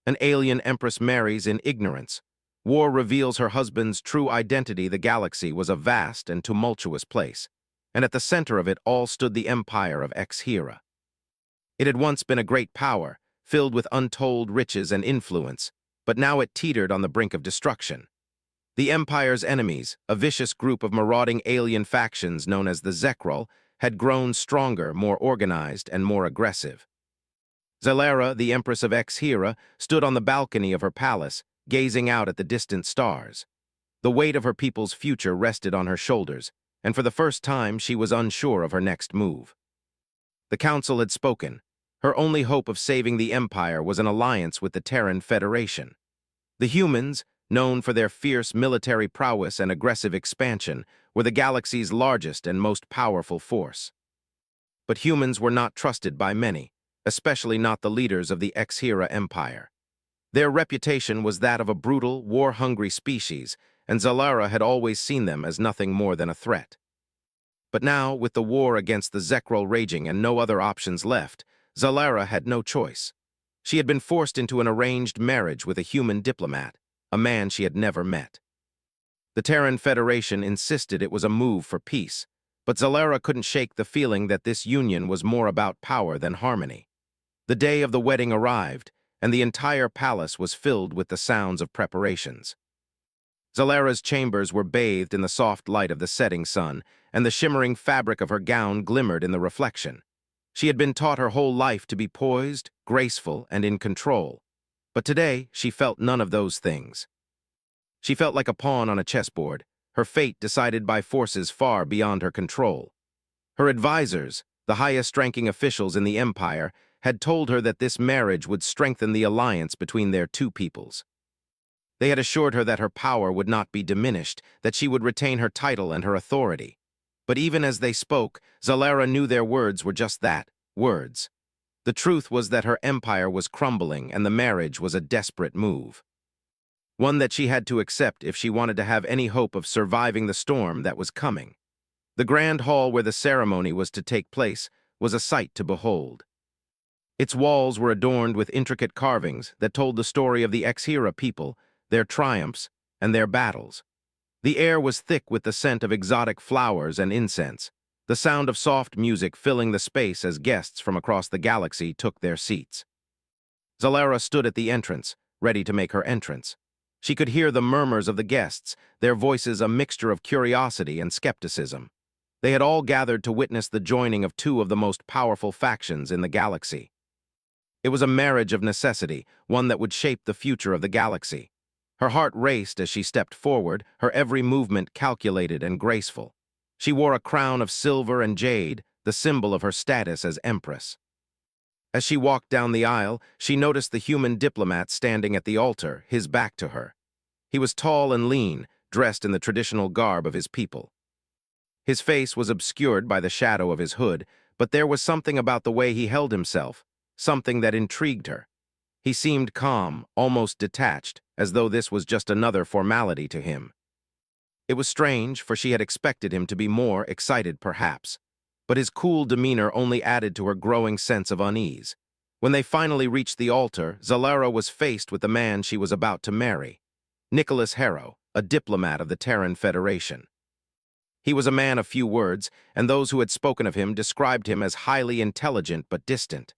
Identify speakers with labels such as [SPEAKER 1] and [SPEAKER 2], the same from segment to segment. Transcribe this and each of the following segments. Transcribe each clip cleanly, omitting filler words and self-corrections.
[SPEAKER 1] An alien Empress marries in ignorance. War reveals her husband's true identity. The galaxy was a vast and tumultuous place, and at the center of it all stood the empire of HFY. It had once been a great power, filled with untold riches and influence, but now it teetered on the brink of destruction. The Empire's enemies, a vicious group of marauding alien factions known as the Zekrul, had grown stronger, more organized, and more aggressive. Zalara, the Empress of HFY, stood on the balcony of her palace, gazing out at the distant stars. The weight of her people's future rested on her shoulders, and for the first time she was unsure of her next move. The Council had spoken. Her only hope of saving the Empire was an alliance with the Terran Federation. The humans, known for their fierce military prowess and aggressive expansion, were the galaxy's largest and most powerful force. But humans were not trusted by many, especially not the leaders of the HFY Empire. Their reputation was that of a brutal, war-hungry species, and Zalara had always seen them as nothing more than a threat. But now, with the war against the Zekrul raging and no other options left, Zalara had no choice. She had been forced into an arranged marriage with a human diplomat, a man she had never met. The Terran Federation insisted it was a move for peace, but Zalara couldn't shake the feeling that this union was more about power than harmony. The day of the wedding arrived, and the entire palace was filled with the sounds of preparations. Zalara's chambers were bathed in the soft light of the setting sun, and the shimmering fabric of her gown glimmered in the reflection. She had been taught her whole life to be poised, graceful, and in control. But today, she felt none of those things. She felt like a pawn on a chessboard, her fate decided by forces far beyond her control. Her advisors, the highest-ranking officials in the Empire, had told her that this marriage would strengthen the alliance between their two peoples. They had assured her that her power would not be diminished, that she would retain her title and her authority. But even as they spoke, Zalara knew their words were just that, words. The truth was that her empire was crumbling and the marriage was a desperate move. One that she had to accept if she wanted to have any hope of surviving the storm that was coming. The grand hall where the ceremony was to take place was a sight to behold. Its walls were adorned with intricate carvings that told the story of the HFY people, their triumphs, and their battles. The air was thick with the scent of exotic flowers and incense, the sound of soft music filling the space as guests from across the galaxy took their seats. Zalara stood at the entrance, ready to make her entrance. She could hear the murmurs of the guests, their voices a mixture of curiosity and skepticism. They had all gathered to witness the joining of two of the most powerful factions in the galaxy. It was a marriage of necessity, one that would shape the future of the galaxy. Her heart raced as she stepped forward, her every movement calculated and graceful. She wore a crown of silver and jade, the symbol of her status as Empress. As she walked down the aisle, she noticed the human diplomat standing at the altar, his back to her. He was tall and lean, dressed in the traditional garb of his people. His face was obscured by the shadow of his hood, but there was something about the way he held himself, something that intrigued her. He seemed calm, almost detached, as though this was just another formality to him. It was strange, for she had expected him to be more excited, perhaps. But his cool demeanor only added to her growing sense of unease. When they finally reached the altar, Zalara was faced with the man she was about to marry, Nicholas Harrow, a diplomat of the Terran Federation. He was a man of few words, and those who had spoken of him described him as highly intelligent but distant.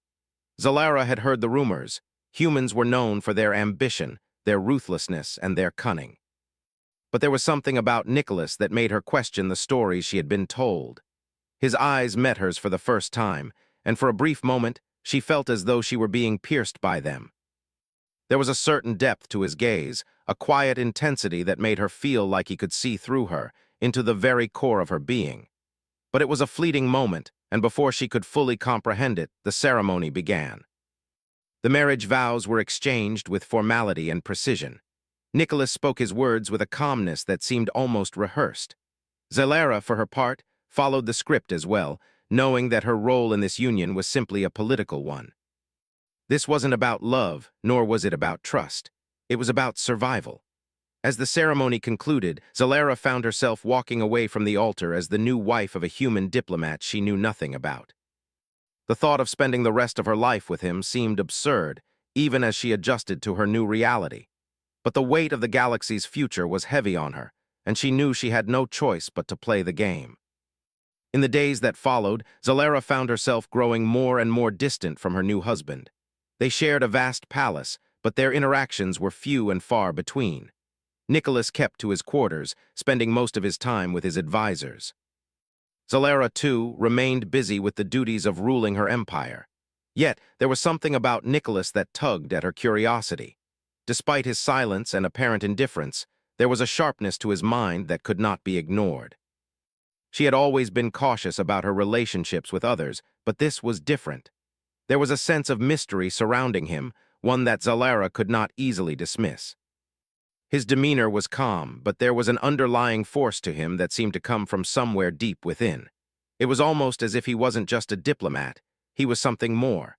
[SPEAKER 1] Zalara had heard the rumors. Humans were known for their ambition, their ruthlessness, and their cunning. But there was something about Nicholas that made her question the stories she had been told. His eyes met hers for the first time, and for a brief moment, she felt as though she were being pierced by them. There was a certain depth to his gaze, a quiet intensity that made her feel like he could see through her, into the very core of her being. But it was a fleeting moment, and before she could fully comprehend it, the ceremony began. The marriage vows were exchanged with formality and precision. Nicholas spoke his words with a calmness that seemed almost rehearsed. Zalara, for her part, followed the script as well, knowing that her role in this union was simply a political one. This wasn't about love, nor was it about trust. It was about survival. As the ceremony concluded, Zalara found herself walking away from the altar as the new wife of a human diplomat she knew nothing about. The thought of spending the rest of her life with him seemed absurd, even as she adjusted to her new reality. But the weight of the galaxy's future was heavy on her, and she knew she had no choice but to play the game. In the days that followed, Zalera found herself growing more and more distant from her new husband. They shared a vast palace, but their interactions were few and far between. Nicholas kept to his quarters, spending most of his time with his advisors. Zalera, too, remained busy with the duties of ruling her empire. Yet, there was something about Nicholas that tugged at her curiosity. Despite his silence and apparent indifference, there was a sharpness to his mind that could not be ignored. She had always been cautious about her relationships with others, but this was different. There was a sense of mystery surrounding him, one that Zalera could not easily dismiss. His demeanor was calm, but there was an underlying force to him that seemed to come from somewhere deep within. It was almost as if he wasn't just a diplomat, he was something more.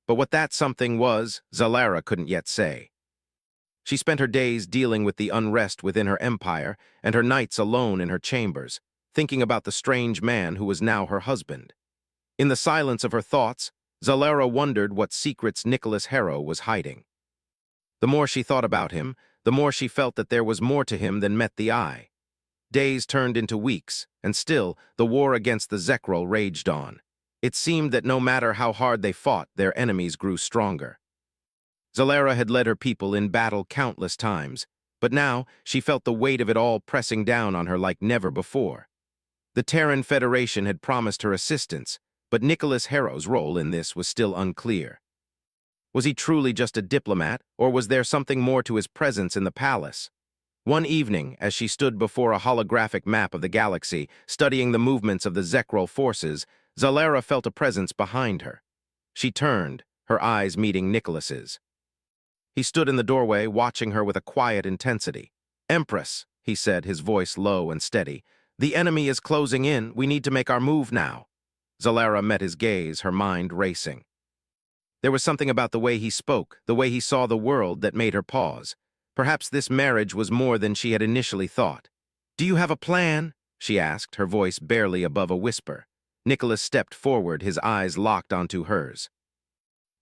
[SPEAKER 1] But what that something was, Zalera couldn't yet say. She spent her days dealing with the unrest within her empire and her nights alone in her chambers, thinking about the strange man who was now her husband. In the silence of her thoughts, Zalera wondered what secrets Nicholas Harrow was hiding. The more she thought about him, the more she felt that there was more to him than met the eye. Days turned into weeks, and still, the war against the Zekrol raged on. It seemed that no matter how hard they fought, their enemies grew stronger. Zalera had led her people in battle countless times, but now she felt the weight of it all pressing down on her like never before. The Terran Federation had promised her assistance, but Nicholas Harrow's role in this was still unclear. Was he truly just a diplomat, or was there something more to his presence in the palace? One evening, as she stood before a holographic map of the galaxy, studying the movements of the Zekrol forces, Zalera felt a presence behind her. She turned, her eyes meeting Nicholas's. He stood in the doorway, watching her with a quiet intensity. "Empress," he said, his voice low and steady, "the enemy is closing in. We need to make our move now." Zalera met his gaze, her mind racing. There was something about the way he spoke, the way he saw the world, that made her pause. Perhaps this marriage was more than she had initially thought. "Do you have a plan?" she asked, her voice barely above a whisper. Nicholas stepped forward, his eyes locked onto hers.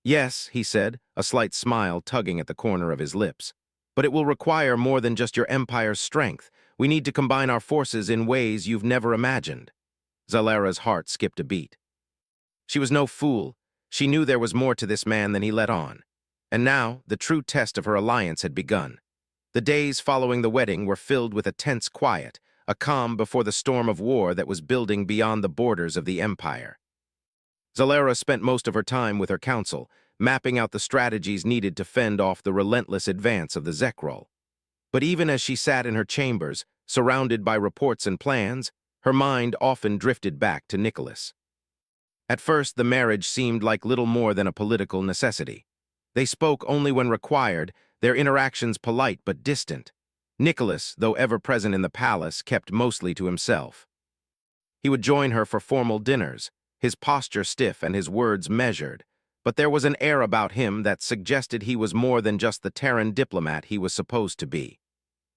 [SPEAKER 1] "Yes," he said, a slight smile tugging at the corner of his lips. "But it will require more than just your empire's strength. We need to combine our forces in ways you've never imagined." Zalera's heart skipped a beat. She was no fool. She knew there was more to this man than he let on. And now, the true test of her alliance had begun. The days following the wedding were filled with a tense quiet, a calm before the storm of war that was building beyond the borders of the empire. Zalera spent most of her time with her council, mapping out the strategies needed to fend off the relentless advance of the Zekrol. But even as she sat in her chambers, surrounded by reports and plans, her mind often drifted back to Nicholas. At first, the marriage seemed like little more than a political necessity. They spoke only when required, their interactions polite but distant. Nicholas, though ever present in the palace, kept mostly to himself. He would join her for formal dinners, his posture stiff and his words measured, but there was an air about him that suggested he was more than just the Terran diplomat he was supposed to be.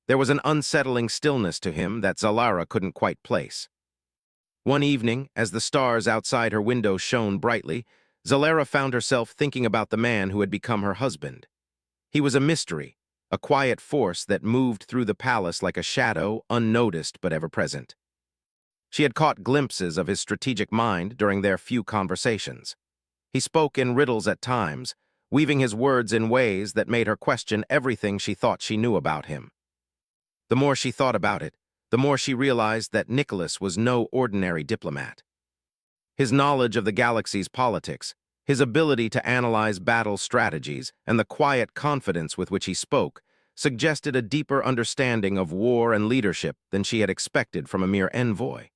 [SPEAKER 1] There was an unsettling stillness to him that Zalera couldn't quite place. One evening, as the stars outside her window shone brightly, Zalera found herself thinking about the man who had become her husband. He was a mystery, a quiet force that moved through the palace like a shadow, unnoticed but ever-present. She had caught glimpses of his strategic mind during their few conversations. He spoke in riddles at times, weaving his words in ways that made her question everything she thought she knew about him. The more she thought about it, the more she realized that Nicholas was no ordinary diplomat. His knowledge of the galaxy's politics, his ability to analyze battle strategies, and the quiet confidence with which he spoke suggested a deeper understanding of war and leadership than she had expected from a mere envoy.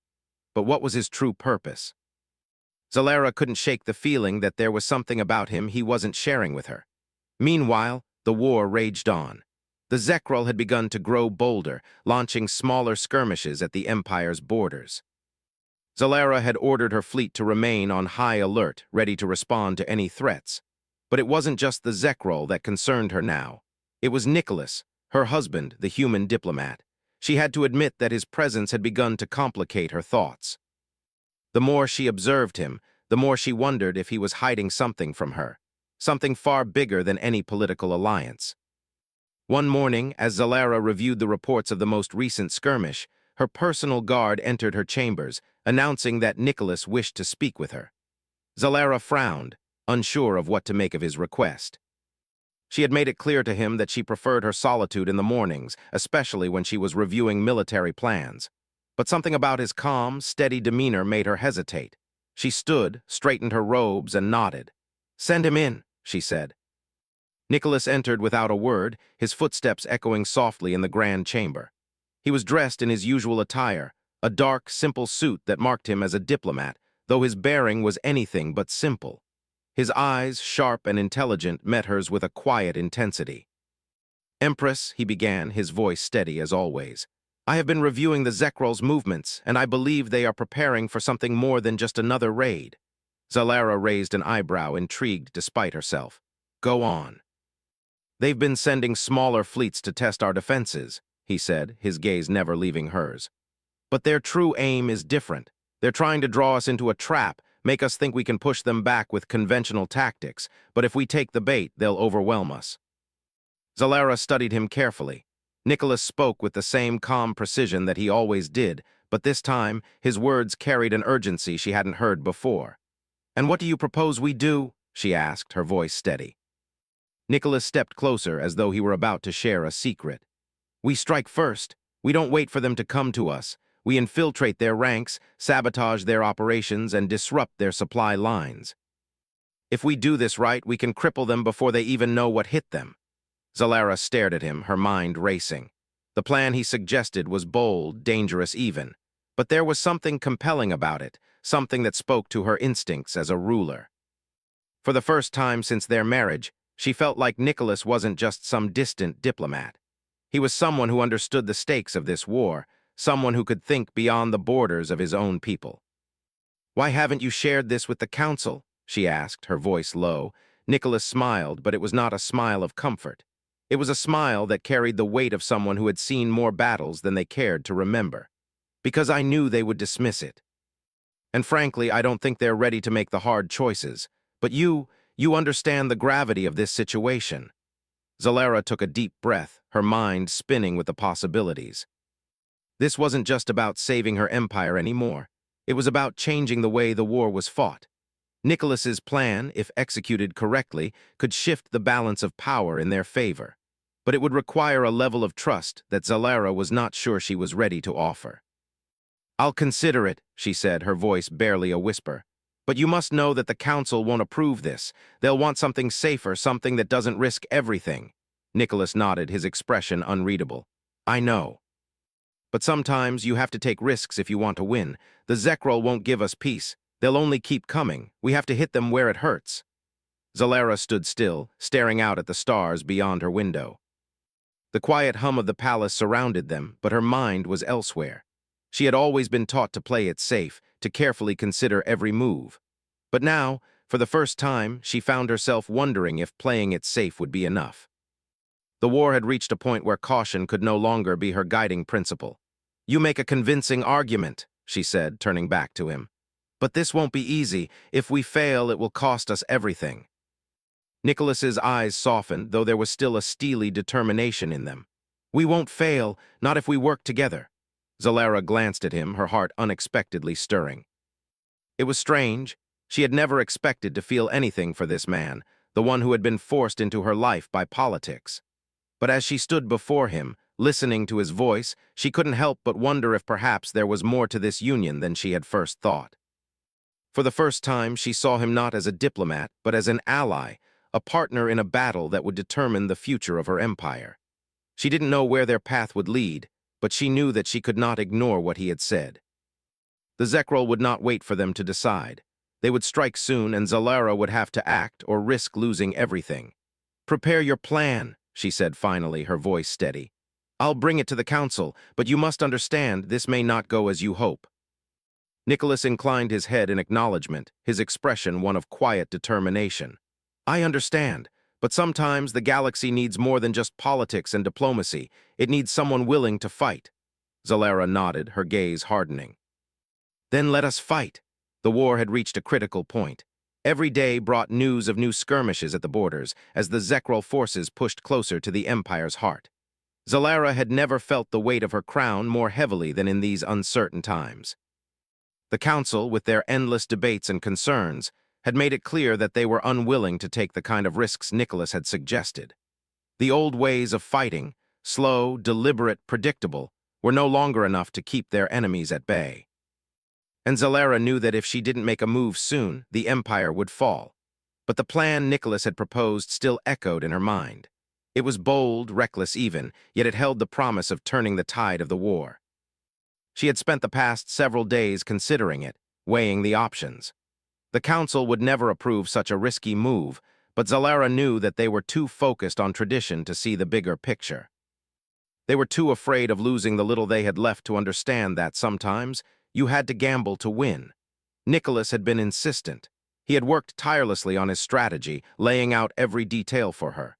[SPEAKER 1] But what was his true purpose? Zalera couldn't shake the feeling that there was something about him he wasn't sharing with her. Meanwhile, the war raged on. The Zekrol had begun to grow bolder, launching smaller skirmishes at the Empire's borders. Zalera had ordered her fleet to remain on high alert, ready to respond to any threats. But it wasn't just the Zekrol that concerned her now. It was Nicholas, her husband, the human diplomat. She had to admit that his presence had begun to complicate her thoughts. The more she observed him, the more she wondered if he was hiding something from her. something far bigger than any political alliance. One morning, as Zalara reviewed the reports of the most recent skirmish, her personal guard entered her chambers, announcing that Nicholas wished to speak with her. Zalara frowned, unsure of what to make of his request. She had made it clear to him that she preferred her solitude in the mornings, especially when she was reviewing military plans. But something about his calm, steady demeanor made her hesitate. She stood, straightened her robes, and nodded. "Send him in," she said. Nicholas entered without a word, his footsteps echoing softly in the grand chamber. He was dressed in his usual attire, a dark, simple suit that marked him as a diplomat, though his bearing was anything but simple. His eyes, sharp and intelligent, met hers with a quiet intensity. "Empress," he began, his voice steady as always, "I have been reviewing the Zekrol's movements, and I believe they are preparing for something more than just another raid." Zalara raised an eyebrow, intrigued despite herself. "Go on." "They've been sending smaller fleets to test our defenses," he said, his gaze never leaving hers. "But their true aim is different. They're trying to draw us into a trap, make us think we can push them back with conventional tactics, but if we take the bait, they'll overwhelm us." Zalara studied him carefully. Nicholas spoke with the same calm precision that he always did, but this time, his words carried an urgency she hadn't heard before. "And what do you propose we do?" she asked, her voice steady. Nicholas stepped closer as though he were about to share a secret. "We strike first. We don't wait for them to come to us. We infiltrate their ranks, sabotage their operations, and disrupt their supply lines. If we do this right, we can cripple them before they even know what hit them." Zalara stared at him, her mind racing. The plan he suggested was bold, dangerous even, but there was something compelling about it, something that spoke to her instincts as a ruler. For the first time since their marriage, she felt like Nicholas wasn't just some distant diplomat. He was someone who understood the stakes of this war, someone who could think beyond the borders of his own people. "Why haven't you shared this with the council?" she asked, her voice low. Nicholas smiled, but it was not a smile of comfort. It was a smile that carried the weight of someone who had seen more battles than they cared to remember. "Because I knew they would dismiss it. And frankly, I don't think they're ready to make the hard choices. But you understand the gravity of this situation." Zalara took a deep breath, her mind spinning with the possibilities. This wasn't just about saving her empire anymore. It was about changing the way the war was fought. Nicholas's plan, if executed correctly, could shift the balance of power in their favor. But it would require a level of trust that Zalara was not sure she was ready to offer. "I'll consider it," she said, her voice barely a whisper. "But you must know that the council won't approve this. They'll want something safer, something that doesn't risk everything." Nicholas nodded, his expression unreadable. "I know. But sometimes you have to take risks if you want to win. The Zekrol won't give us peace. They'll only keep coming. We have to hit them where it hurts." Zalara stood still, staring out at the stars beyond her window. The quiet hum of the palace surrounded them, but her mind was elsewhere. She had always been taught to play it safe, to carefully consider every move. But now, for the first time, she found herself wondering if playing it safe would be enough. The war had reached a point where caution could no longer be her guiding principle. "You make a convincing argument," she said, turning back to him. "But this won't be easy. If we fail, it will cost us everything." Nicholas's eyes softened, though there was still a steely determination in them. "We won't fail, not if we work together." Zalara glanced at him, her heart unexpectedly stirring. It was strange. She had never expected to feel anything for this man, the one who had been forced into her life by politics. But as she stood before him, listening to his voice, she couldn't help but wonder if perhaps there was more to this union than she had first thought. For the first time, she saw him not as a diplomat, but as an ally, a partner in a battle that would determine the future of her empire. She didn't know where their path would lead, but she knew that she could not ignore what he had said. The Zekrol would not wait for them to decide. They would strike soon, and Zalara would have to act or risk losing everything. "Prepare your plan," she said finally, her voice steady. "I'll bring it to the council, but you must understand this may not go as you hope." Nicholas inclined his head in acknowledgement, his expression one of quiet determination. "I understand. But sometimes the galaxy needs more than just politics and diplomacy. It needs someone willing to fight." Zalara nodded, her gaze hardening. "Then let us fight." The war had reached a critical point. Every day brought news of new skirmishes at the borders as the Zekrol forces pushed closer to the Empire's heart. Zalara had never felt the weight of her crown more heavily than in these uncertain times. The Council, with their endless debates and concerns, had made it clear that they were unwilling to take the kind of risks Nicholas had suggested. The old ways of fighting, slow, deliberate, predictable, were no longer enough to keep their enemies at bay. And Zalara knew that if she didn't make a move soon, the Empire would fall. But the plan Nicholas had proposed still echoed in her mind. It was bold, reckless even, yet it held the promise of turning the tide of the war. She had spent the past several days considering it, weighing the options. The Council would never approve such a risky move, but Zalara knew that they were too focused on tradition to see the bigger picture. They were too afraid of losing the little they had left to understand that sometimes you had to gamble to win. Nicholas had been insistent. He had worked tirelessly on his strategy, laying out every detail for her.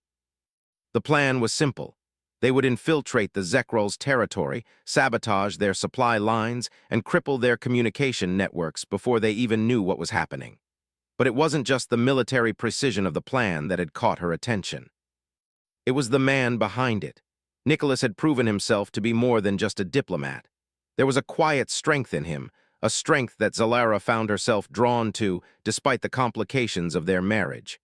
[SPEAKER 1] The plan was simple. They would infiltrate the Zekrol's territory, sabotage their supply lines, and cripple their communication networks before they even knew what was happening. But it wasn't just the military precision of the plan that had caught her attention. It was the man behind it. Nicholas had proven himself to be more than just a diplomat. There was a quiet strength in him, a strength that Zalara found herself drawn to despite the complications of their marriage.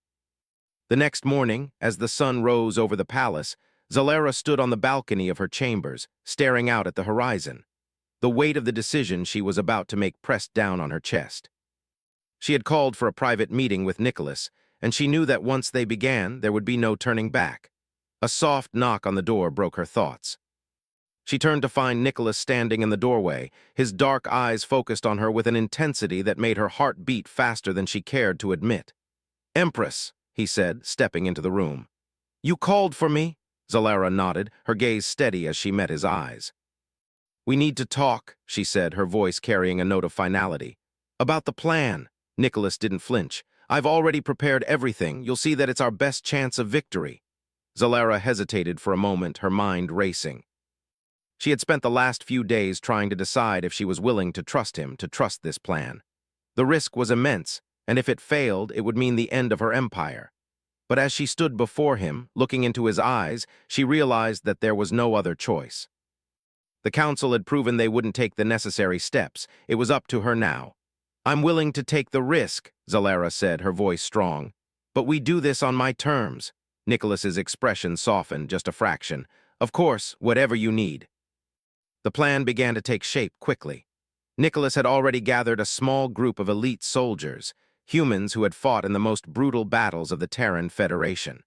[SPEAKER 1] The next morning, as the sun rose over the palace, Zalara stood on the balcony of her chambers, staring out at the horizon. The weight of the decision she was about to make pressed down on her chest. She had called for a private meeting with Nicholas, and she knew that once they began, there would be no turning back. A soft knock on the door broke her thoughts. She turned to find Nicholas standing in the doorway, his dark eyes focused on her with an intensity that made her heart beat faster than she cared to admit. "Empress," he said, stepping into the room. "You called for me?" Zalara nodded, her gaze steady as she met his eyes. "We need to talk," she said, her voice carrying a note of finality. "About the plan." Nicholas didn't flinch. "I've already prepared everything. You'll see that it's our best chance of victory." Zalara hesitated for a moment, her mind racing. She had spent the last few days trying to decide if she was willing to trust him, to trust this plan. The risk was immense, and if it failed, it would mean the end of her empire. But as she stood before him, looking into his eyes, she realized that there was no other choice. The Council had proven they wouldn't take the necessary steps. It was up to her now. "I'm willing to take the risk," Zalara said, her voice strong. "But we do this on my terms." Nicholas's expression softened just a fraction. "Of course, whatever you need." The plan began to take shape quickly. Nicholas had already gathered a small group of elite soldiers, humans who had fought in the most brutal battles of the Terran Federation.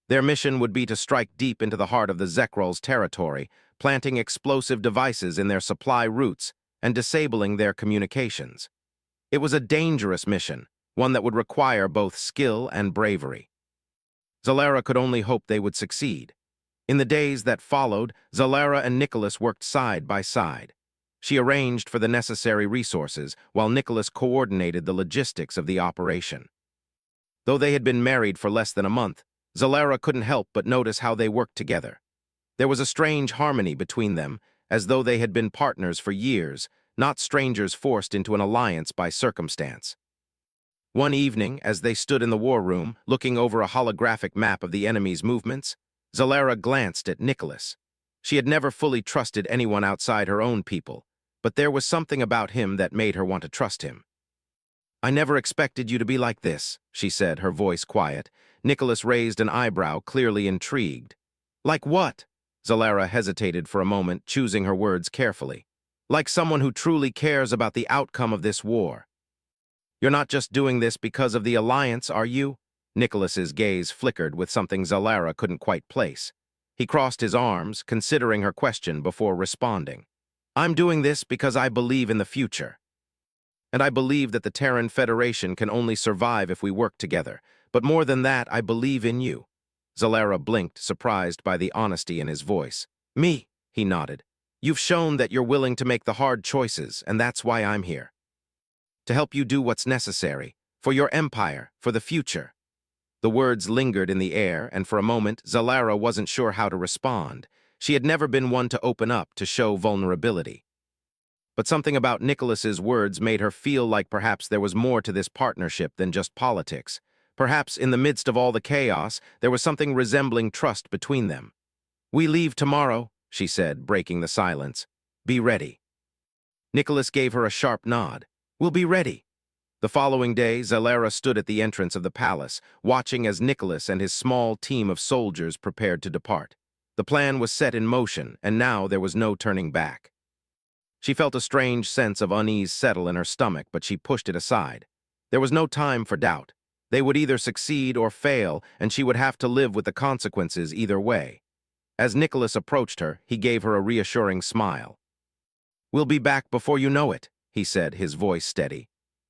[SPEAKER 1] Their mission would be to strike deep into the heart of the Zekrol's territory, planting explosive devices in their supply routes and disabling their communications. It was a dangerous mission, one that would require both skill and bravery. Zalara could only hope they would succeed. In the days that followed, Zalara and Nicholas worked side by side. She arranged for the necessary resources, while Nicholas coordinated the logistics of the operation. Though they had been married for less than a month, Zalara couldn't help but notice how they worked together. There was a strange harmony between them, as though they had been partners for years, not strangers forced into an alliance by circumstance. One evening, as they stood in the war room, looking over a holographic map of the enemy's movements, Zalara glanced at Nicholas. She had never fully trusted anyone outside her own people, but there was something about him that made her want to trust him. "I never expected you to be like this," she said, her voice quiet. Nicholas raised an eyebrow, clearly intrigued. "Like what?" Zalara hesitated for a moment, choosing her words carefully. "Like someone who truly cares about the outcome of this war. You're not just doing this because of the alliance, are you?" Nicholas's gaze flickered with something Zalara couldn't quite place. He crossed his arms, considering her question before responding. "I'm doing this because I believe in the future. And I believe that the Terran Federation can only survive if we work together. But more than that, I believe in you." Zalara blinked, surprised by the honesty in his voice. "Me," he nodded. "You've shown that you're willing to make the hard choices, and that's why I'm here. To help you do what's necessary, for your empire, for the future." The words lingered in the air, and for a moment, Zalara wasn't sure how to respond. She had never been one to open up, to show vulnerability. But something about Nicholas's words made her feel like perhaps there was more to this partnership than just politics. Perhaps in the midst of all the chaos, there was something resembling trust between them. "We leave tomorrow," she said, breaking the silence. "Be ready." Nicholas gave her a sharp nod. "We'll be ready." The following day, Zalera stood at the entrance of the palace, watching as Nicholas and his small team of soldiers prepared to depart. The plan was set in motion, and now there was no turning back. She felt a strange sense of unease settle in her stomach, but she pushed it aside. There was no time for doubt. They would either succeed or fail, and she would have to live with the consequences either way. As Nicholas approached her, he gave her a reassuring smile. "We'll be back before you know it," he said, his voice steady.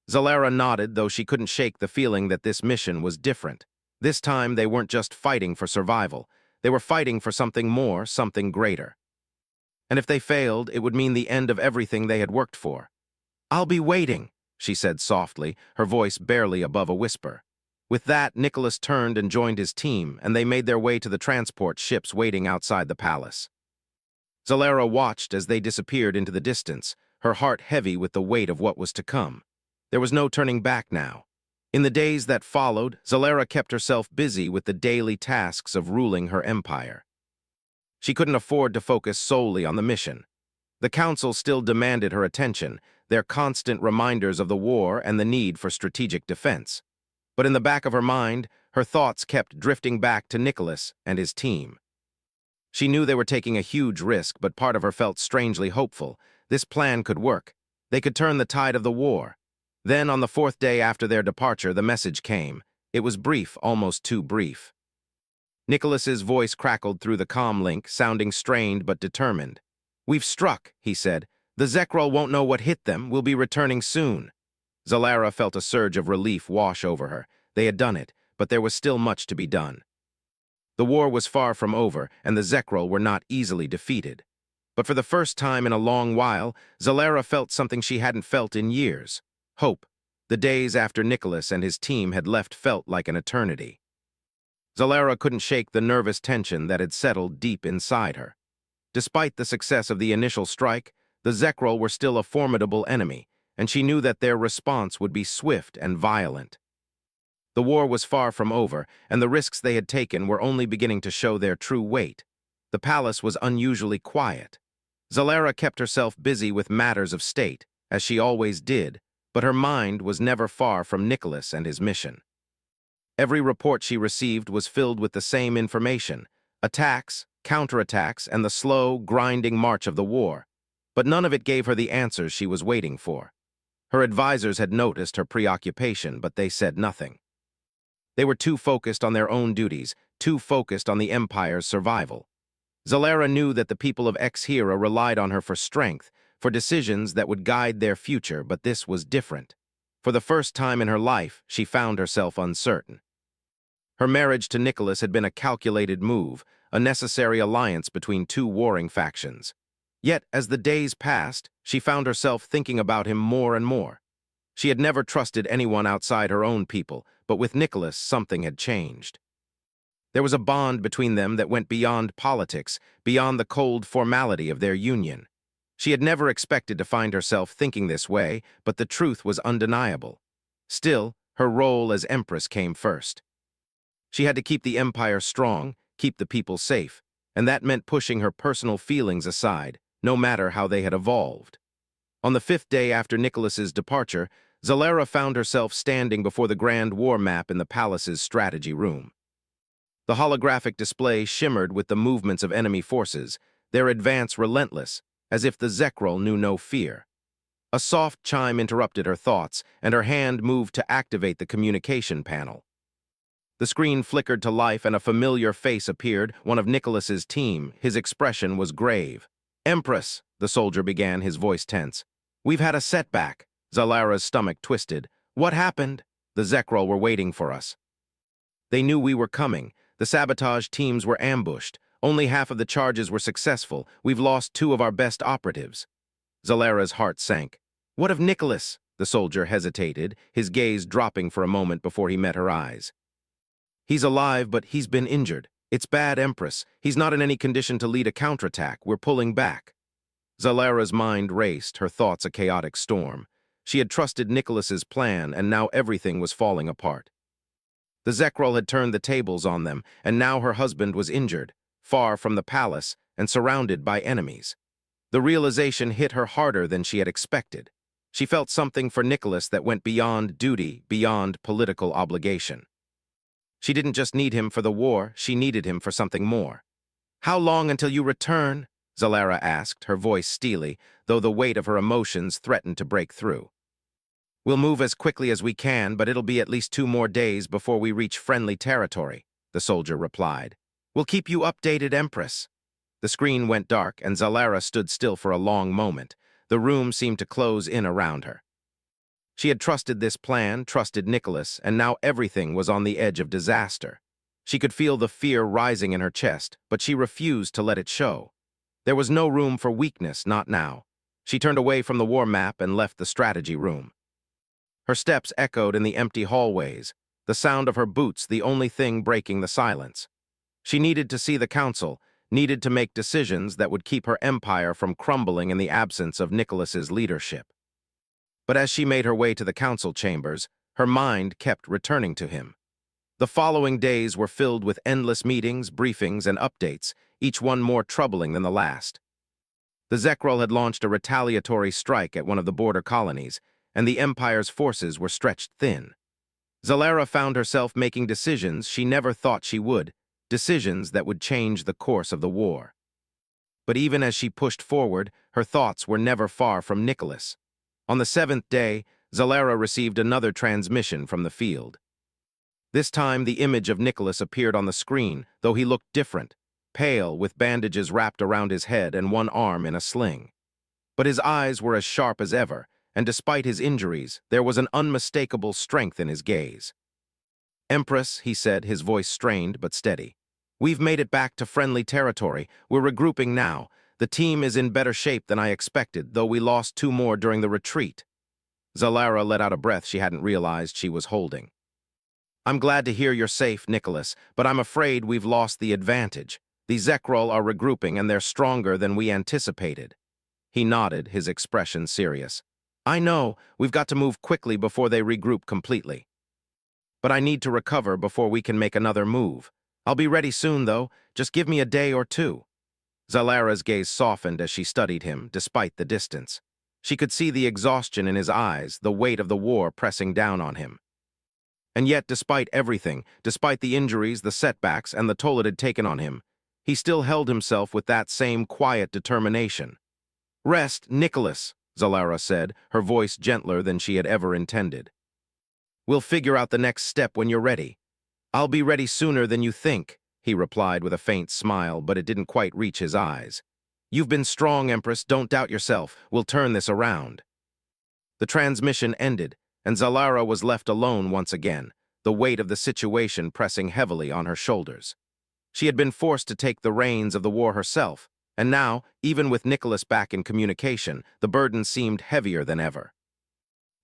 [SPEAKER 1] Zalera nodded, though she couldn't shake the feeling that this mission was different. This time, they weren't just fighting for survival. They were fighting for something more, something greater. And if they failed, it would mean the end of everything they had worked for. "I'll be waiting," she said softly, her voice barely above a whisper. With that, Nicholas turned and joined his team, and they made their way to the transport ships waiting outside the palace. Zalera watched as they disappeared into the distance, her heart heavy with the weight of what was to come. There was no turning back now. In the days that followed, Zalera kept herself busy with the daily tasks of ruling her empire. She couldn't afford to focus solely on the mission. The council still demanded her attention, their constant reminders of the war and the need for strategic defense. But in the back of her mind, her thoughts kept drifting back to Nicholas and his team. She knew they were taking a huge risk, but part of her felt strangely hopeful. This plan could work. They could turn the tide of the war. Then, on the fourth day after their departure, the message came. It was brief, almost too brief. Nicholas's voice crackled through the comm link, sounding strained but determined. "We've struck," he said. "The Zekrol won't know what hit them. We'll be returning soon." Zalera felt a surge of relief wash over her. They had done it, but there was still much to be done. The war was far from over, and the Zekrol were not easily defeated. But for the first time in a long while, Zalera felt something she hadn't felt in years. Hope. The days after Nicholas and his team had left felt like an eternity. Zalera couldn't shake the nervous tension that had settled deep inside her. Despite the success of the initial strike, the Zekrol were still a formidable enemy, and she knew that their response would be swift and violent. The war was far from over, and the risks they had taken were only beginning to show their true weight. The palace was unusually quiet. Zalera kept herself busy with matters of state, as she always did, but her mind was never far from Nicholas and his mission. Every report she received was filled with the same information: attacks, counterattacks, and the slow, grinding march of the war. But none of it gave her the answers she was waiting for. Her advisors had noticed her preoccupation, but they said nothing. They were too focused on their own duties, too focused on the Empire's survival. Zalera knew that the people of Exhera relied on her for strength, for decisions that would guide their future, but this was different. For the first time in her life, she found herself uncertain. Her marriage to Nicholas had been a calculated move, a necessary alliance between two warring factions. Yet, as the days passed, she found herself thinking about him more and more. She had never trusted anyone outside her own people, but with Nicholas, something had changed. There was a bond between them that went beyond politics, beyond the cold formality of their union. She had never expected to find herself thinking this way, but the truth was undeniable. Still, her role as Empress came first. She had to keep the Empire strong, keep the people safe, and that meant pushing her personal feelings aside, no matter how they had evolved. On the fifth day after Nicholas's departure, Zalera found herself standing before the grand war map in the palace's strategy room. The holographic display shimmered with the movements of enemy forces, their advance relentless, as if the Zekrol knew no fear. A soft chime interrupted her thoughts, and her hand moved to activate the communication panel. The screen flickered to life, and a familiar face appeared, one of Nicholas's team. His expression was grave. "Empress," the soldier began, his voice tense. "We've had a setback." Zalera's stomach twisted. "What happened?" "The Zekrol were waiting for us. They knew we were coming. The sabotage teams were ambushed. Only half of the charges were successful. We've lost 2 of our best operatives." Zalera's heart sank. "What of Nicholas?" The soldier hesitated, his gaze dropping for a moment before he met her eyes. "He's alive, but he's been injured. It's bad, Empress. He's not in any condition to lead a counterattack. We're pulling back." Zalara's mind raced, her thoughts a chaotic storm. She had trusted Nicholas's plan, and now everything was falling apart. The Zekrol had turned the tables on them, and now her husband was injured, far from the palace, and surrounded by enemies. The realization hit her harder than she had expected. She felt something for Nicholas that went beyond duty, beyond political obligation. She didn't just need him for the war, she needed him for something more. "How long until you return?" Zalara asked, her voice steely, though the weight of her emotions threatened to break through. "We'll move as quickly as we can, but it'll be at least 2 more days before we reach friendly territory," the soldier replied. "We'll keep you updated, Empress." The screen went dark, and Zalara stood still for a long moment. The room seemed to close in around her. She had trusted this plan, trusted Nicholas, and now everything was on the edge of disaster. She could feel the fear rising in her chest, but she refused to let it show. There was no room for weakness, not now. She turned away from the war map and left the strategy room. Her steps echoed in the empty hallways, the sound of her boots the only thing breaking the silence. She needed to see the council, needed to make decisions that would keep her empire from crumbling in the absence of Nicholas's leadership. But as she made her way to the council chambers, her mind kept returning to him. The following days were filled with endless meetings, briefings, and updates, each one more troubling than the last. The Zekrol had launched a retaliatory strike at one of the border colonies, and the Empire's forces were stretched thin. Zalara found herself making decisions she never thought she would, decisions that would change the course of the war. But even as she pushed forward, her thoughts were never far from Nicholas. On the 7th day, Zalara received another transmission from the field. This time, the image of Nicholas appeared on the screen, though he looked different, pale, with bandages wrapped around his head and one arm in a sling. But his eyes were as sharp as ever, and despite his injuries, there was an unmistakable strength in his gaze. "Empress," he said, his voice strained but steady. "We've made it back to friendly territory. We're regrouping now. The team is in better shape than I expected, though we lost 2 more during the retreat." Zalara let out a breath she hadn't realized she was holding. "I'm glad to hear you're safe, Nicholas, but I'm afraid we've lost the advantage. The Zekrol are regrouping, and they're stronger than we anticipated." He nodded, his expression serious. "I know, we've got to move quickly before they regroup completely. But I need to recover before we can make another move. I'll be ready soon, though. Just give me a day or 2. Zalara's gaze softened as she studied him, despite the distance. She could see the exhaustion in his eyes, the weight of the war pressing down on him. And yet, despite everything, despite the injuries, the setbacks, and the toll it had taken on him, he still held himself with that same quiet determination. "Rest, Nicholas," Zalara said, her voice gentler than she had ever intended. "We'll figure out the next step when you're ready." "I'll be ready sooner than you think," he replied with a faint smile, but it didn't quite reach his eyes. "You've been strong, Empress, don't doubt yourself. We'll turn this around." The transmission ended, and Zalara was left alone once again, the weight of the situation pressing heavily on her shoulders. She had been forced to take the reins of the war herself, and now, even with Nicholas back in communication, the burden seemed heavier than ever.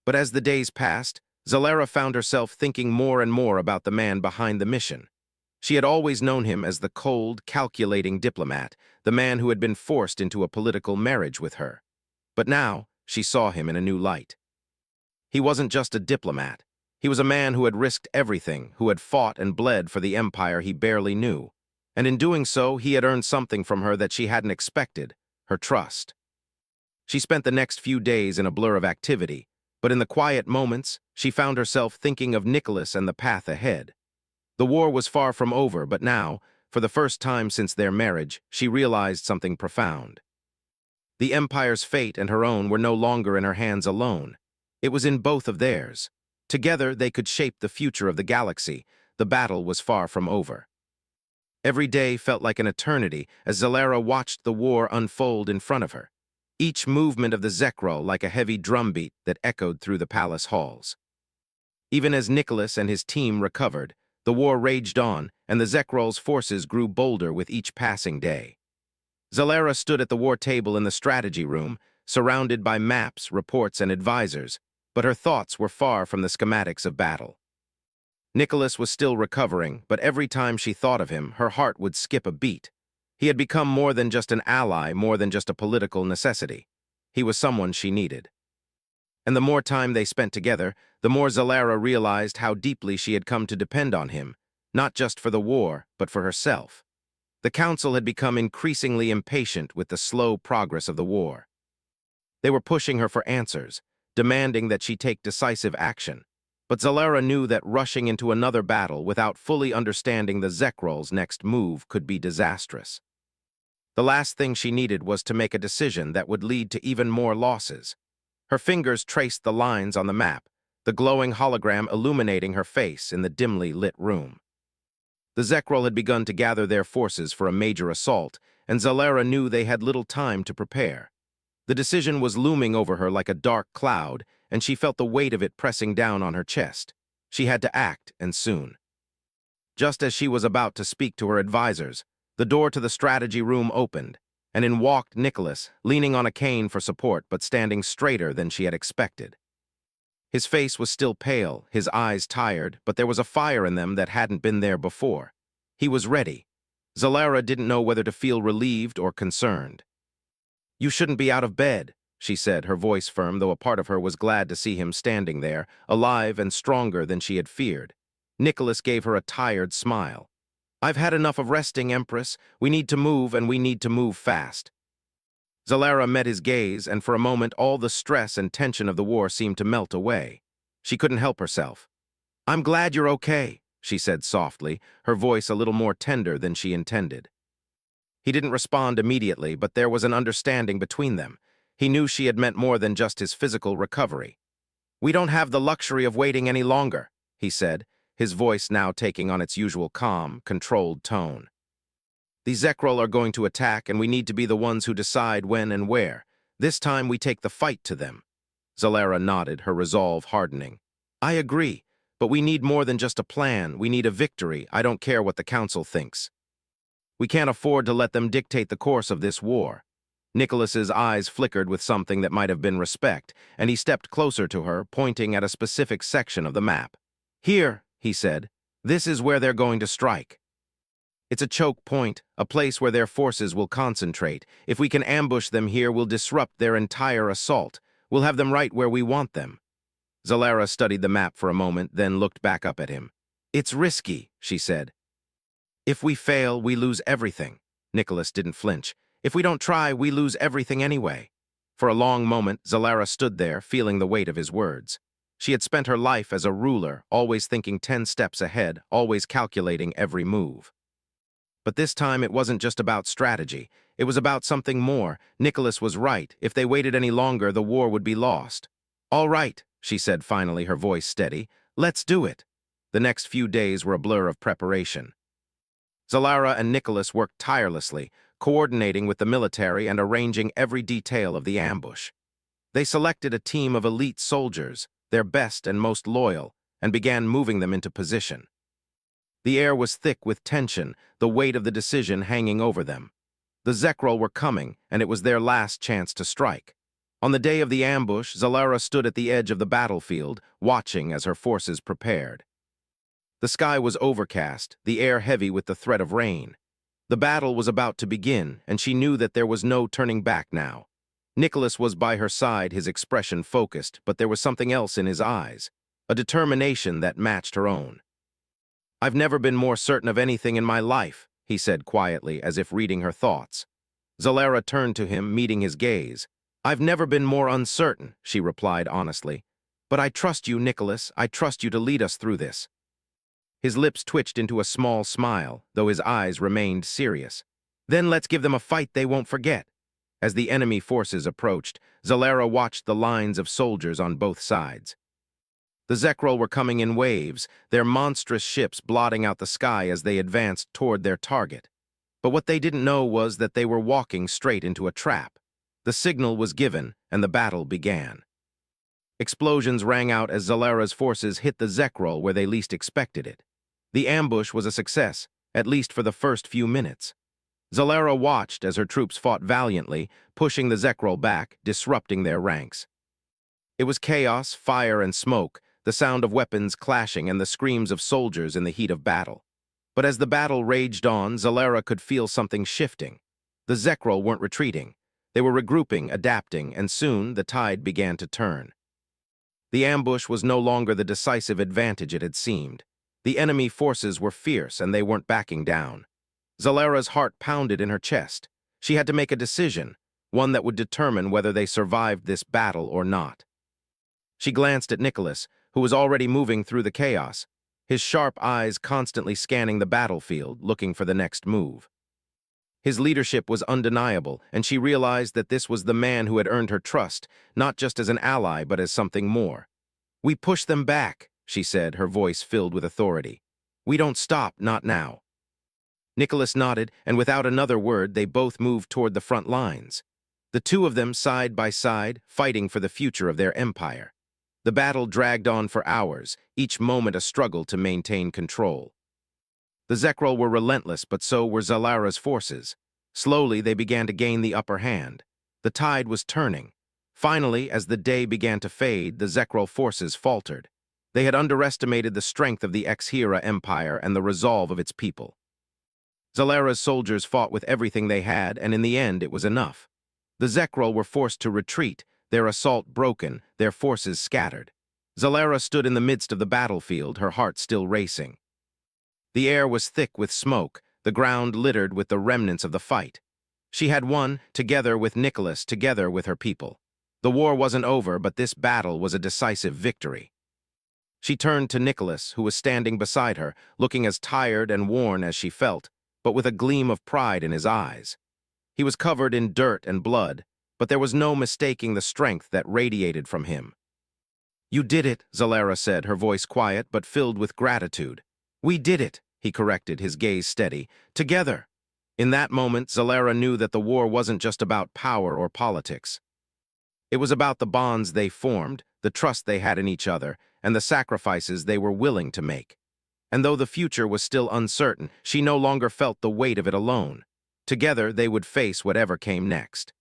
[SPEAKER 1] But as the days passed, Zalara found herself thinking more and more about the man behind the mission. She had always known him as the cold, calculating diplomat, the man who had been forced into a political marriage with her. But now, she saw him in a new light. He wasn't just a diplomat. He was a man who had risked everything, who had fought and bled for the empire he barely knew. And in doing so, he had earned something from her that she hadn't expected, her trust. She spent the next few days in a blur of activity, but in the quiet moments, she found herself thinking of Nicholas and the path ahead. The war was far from over, but now, for the first time since their marriage, she realized something profound. The Empire's fate and her own were no longer in her hands alone. It was in both of theirs. Together, they could shape the future of the galaxy. The battle was far from over. Every day felt like an eternity as Zalara watched the war unfold in front of her, each movement of the Zekrol like a heavy drumbeat that echoed through the palace halls. Even as Nicholas and his team recovered, the war raged on, and the Zekrol's forces grew bolder with each passing day. Zalara stood at the war table in the strategy room, surrounded by maps, reports, and advisors, but her thoughts were far from the schematics of battle. Nicholas was still recovering, but every time she thought of him, her heart would skip a beat. He had become more than just an ally, more than just a political necessity. He was someone she needed. And the more time they spent together, the more Zalara realized how deeply she had come to depend on him, not just for the war, but for herself. The council had become increasingly impatient with the slow progress of the war. They were pushing her for answers, demanding that she take decisive action. But Zalara knew that rushing into another battle without fully understanding the Zekrol's next move could be disastrous. The last thing she needed was to make a decision that would lead to even more losses. Her fingers traced the lines on the map, the glowing hologram illuminating her face in the dimly lit room. The Zekrol had begun to gather their forces for a major assault, and Zalara knew they had little time to prepare. The decision was looming over her like a dark cloud, and she felt the weight of it pressing down on her chest. She had to act, and soon. Just as she was about to speak to her advisors, the door to the strategy room opened, and in walked Nicholas, leaning on a cane for support but standing straighter than she had expected. His face was still pale, his eyes tired, but there was a fire in them that hadn't been there before. He was ready. Zalara didn't know whether to feel relieved or concerned. "You shouldn't be out of bed," she said, her voice firm, though a part of her was glad to see him standing there, alive and stronger than she had feared. Nicholas gave her a tired smile. "I've had enough of resting, Empress. We need to move, and we need to move fast." Zalara met his gaze, and for a moment all the stress and tension of the war seemed to melt away. She couldn't help herself. "I'm glad you're okay," she said softly, her voice a little more tender than she intended. He didn't respond immediately, but there was an understanding between them. He knew she had meant more than just his physical recovery. "We don't have the luxury of waiting any longer," he said, his voice now taking on its usual calm, controlled tone. "The Zekrol are going to attack, and we need to be the ones who decide when and where. This time we take the fight to them." Zalara nodded, her resolve hardening. "I agree, but we need more than just a plan. We need a victory. I don't care what the council thinks. We can't afford to let them dictate the course of this war." Nicholas's eyes flickered with something that might have been respect, and he stepped closer to her, pointing at a specific section of the map. "Here," he said, "this is where they're going to strike. It's a choke point, a place where their forces will concentrate. If we can ambush them here, we'll disrupt their entire assault. We'll have them right where we want them." Zalara studied the map for a moment, then looked back up at him. "It's risky," she said. "If we fail, we lose everything." Nicholas didn't flinch. "If we don't try, we lose everything anyway." For a long moment, Zalara stood there, feeling the weight of his words. She had spent her life as a ruler, always thinking 10 steps ahead, always calculating every move. But this time it wasn't just about strategy. It was about something more. Nicholas was right. If they waited any longer, the war would be lost. "All right," she said finally, her voice steady. "Let's do it." The next few days were a blur of preparation. Zalara and Nicholas worked tirelessly, coordinating with the military and arranging every detail of the ambush. They selected a team of elite soldiers, their best and most loyal, and began moving them into position. The air was thick with tension, the weight of the decision hanging over them. The Zekrol were coming, and it was their last chance to strike. On the day of the ambush, Zalara stood at the edge of the battlefield, watching as her forces prepared. The sky was overcast, the air heavy with the threat of rain. The battle was about to begin, and she knew that there was no turning back now. Nicholas was by her side, his expression focused, but there was something else in his eyes, a determination that matched her own. "I've never been more certain of anything in my life," he said quietly, as if reading her thoughts. Zalara turned to him, meeting his gaze. "I've never been more uncertain," she replied honestly. "But I trust you, Nicholas. I trust you to lead us through this." His lips twitched into a small smile, though his eyes remained serious. "Then let's give them a fight they won't forget." As the enemy forces approached, Zalara watched the lines of soldiers on both sides. The Zekrol were coming in waves, their monstrous ships blotting out the sky as they advanced toward their target. But what they didn't know was that they were walking straight into a trap. The signal was given, and the battle began. Explosions rang out as Zalara's forces hit the Zekrol where they least expected it. The ambush was a success, at least for the first few minutes. Zalara watched as her troops fought valiantly, pushing the Zekrol back, disrupting their ranks. It was chaos, fire, and smoke, the sound of weapons clashing and the screams of soldiers in the heat of battle. But as the battle raged on, Zalera could feel something shifting. The Zekrol weren't retreating. They were regrouping, adapting, and soon the tide began to turn. The ambush was no longer the decisive advantage it had seemed. The enemy forces were fierce, and they weren't backing down. Zalera's heart pounded in her chest. She had to make a decision, one that would determine whether they survived this battle or not. She glanced at Nicholas, who was already moving through the chaos, his sharp eyes constantly scanning the battlefield, looking for the next move. His leadership was undeniable, and she realized that this was the man who had earned her trust, not just as an ally, but as something more. "We push them back," she said, her voice filled with authority. "We don't stop, not now." Nicholas nodded, and without another word, they both moved toward the front lines. The two of them, side by side, fighting for the future of their empire. The battle dragged on for hours, each moment a struggle to maintain control. The Zekrol were relentless, but so were Zalera's forces. Slowly, they began to gain the upper hand. The tide was turning. Finally, as the day began to fade, the Zekrol forces faltered. They had underestimated the strength of the Exhera Empire and the resolve of its people. Zalera's soldiers fought with everything they had, and in the end it was enough. The Zekrol were forced to retreat, their assault broken, their forces scattered. Zalera stood in the midst of the battlefield, her heart still racing. The air was thick with smoke, the ground littered with the remnants of the fight. She had won, together with Nicholas, together with her people. The war wasn't over, but this battle was a decisive victory. She turned to Nicholas, who was standing beside her, looking as tired and worn as she felt, but with a gleam of pride in his eyes. He was covered in dirt and blood, but there was no mistaking the strength that radiated from him. "You did it," Zalera said, her voice quiet but filled with gratitude. "We did it," he corrected, his gaze steady. "Together." In that moment, Zalera knew that the war wasn't just about power or politics. It was about the bonds they formed, the trust they had in each other, and the sacrifices they were willing to make. And though the future was still uncertain, she no longer felt the weight of it alone. Together, they would face whatever came next.